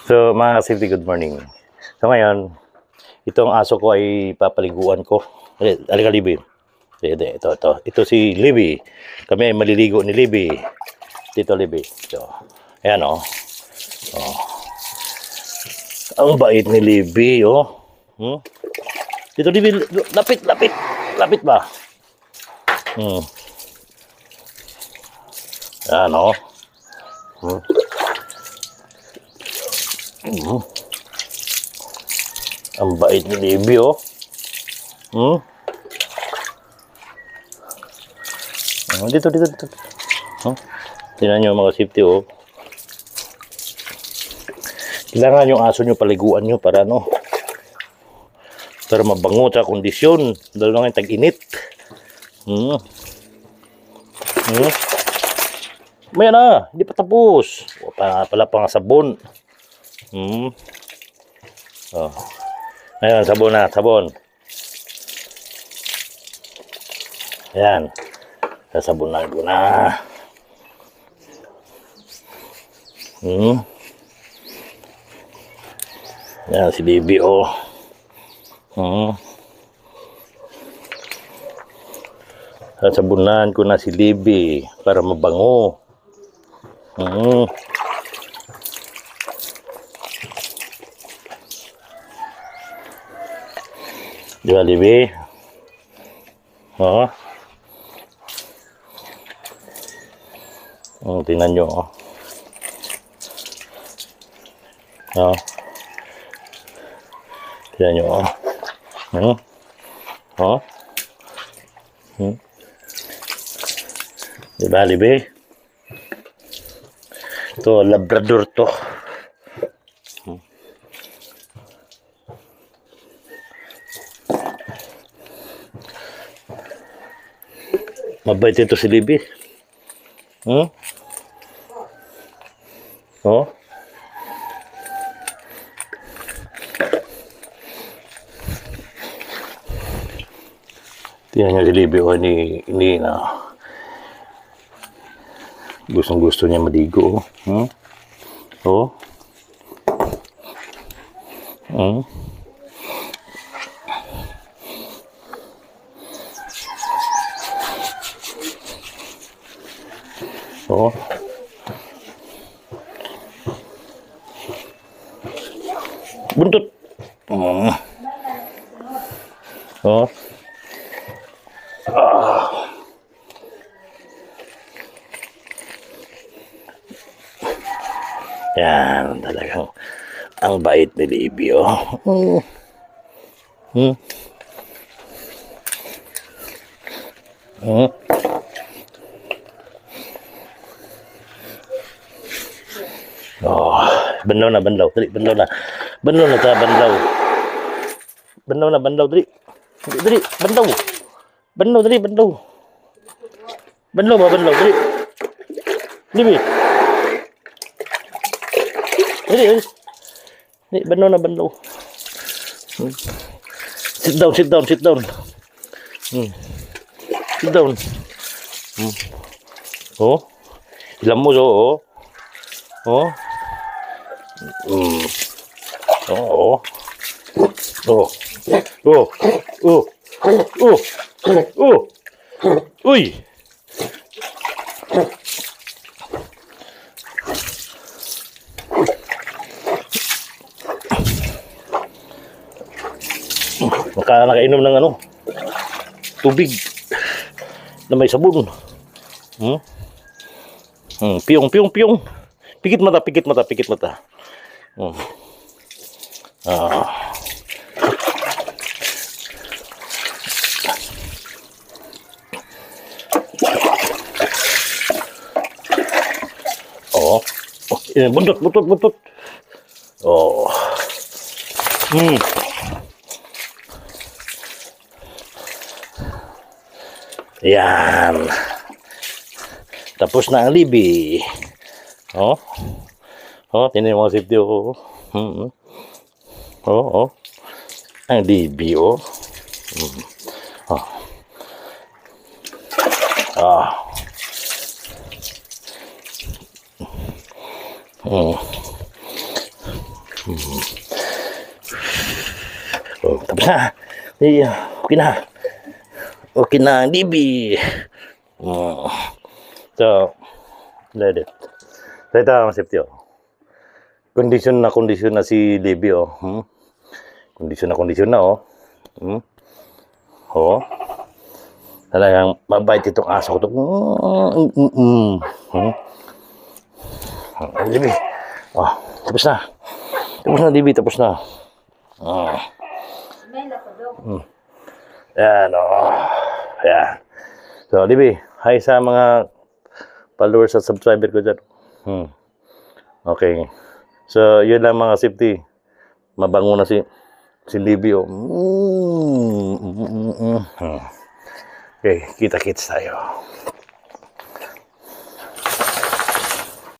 So, mga ka-safety, good morning. So, ngayon, itong aso ko ay papaliguan ko. Alika, Libby. Ito. Ito si Libby. Kami ay maliligo ni Libby. Dito, Libby. So, ayan, oh. Ang bait ni Libby, oh. Dito, Libby. Lapit. Lapit ba? Ayan, oh. Ang bait ni Libby, oh. Dito. Tingnan nyo mga safety, oh. Kailangan yung aso nyo paliguan nyo para para mabango sa kondisyon. Dahil na ngayon tag-init. Maya na, hindi pa tapos. Pala pang sabon. Ayan, sabon. Ayan. Sasabunan ko na. Ayan, si Libby, oh. Sasabunan ko na si Libby para mabango. Di ba, Libby? Tingnan nyo, oh. Tingnan nyo, oh. Di ba, Libby? Ito, Labrador to. Mabait ito si Libby. Tingnan niya si Libby, oh, hindi na. Gustong-gusto niya maligo, oh. Buntut. Yan, talagang ang bait ni Libby, oh. Banlaw na. Dali, banlaw na. Banlaw na. Dali. Dali, banlaw. Dali. Banlaw, dali. Libby. Dali. Banlaw na. Sit down. Sit down. Oh. Ilam mo, oh. Uy. Nakainom ng tubig na may sabon. Piyong. Pikit mata. Buntot. Yan. Tapos na ang Libby. Tingnan mo safety, oh. Ang Libby, oh. Oh, tapos na. Okay na. Okay na, Libby. So, let it. So, ito ang safety, oh. Kondisyon na si Libby, oh. Kondisyon na, oh. Oh. Talagang mabait itong aso ko to. Libby. Oh, tapos na. Tapos na, Libby, tapos na. Yan, oh. Yan. So, Libby, hi sa mga followers at subscriber ko dyan. Okay. So, yun lang mga safety. Mabango na si Libby, oh. Okay, kita-kits tayo.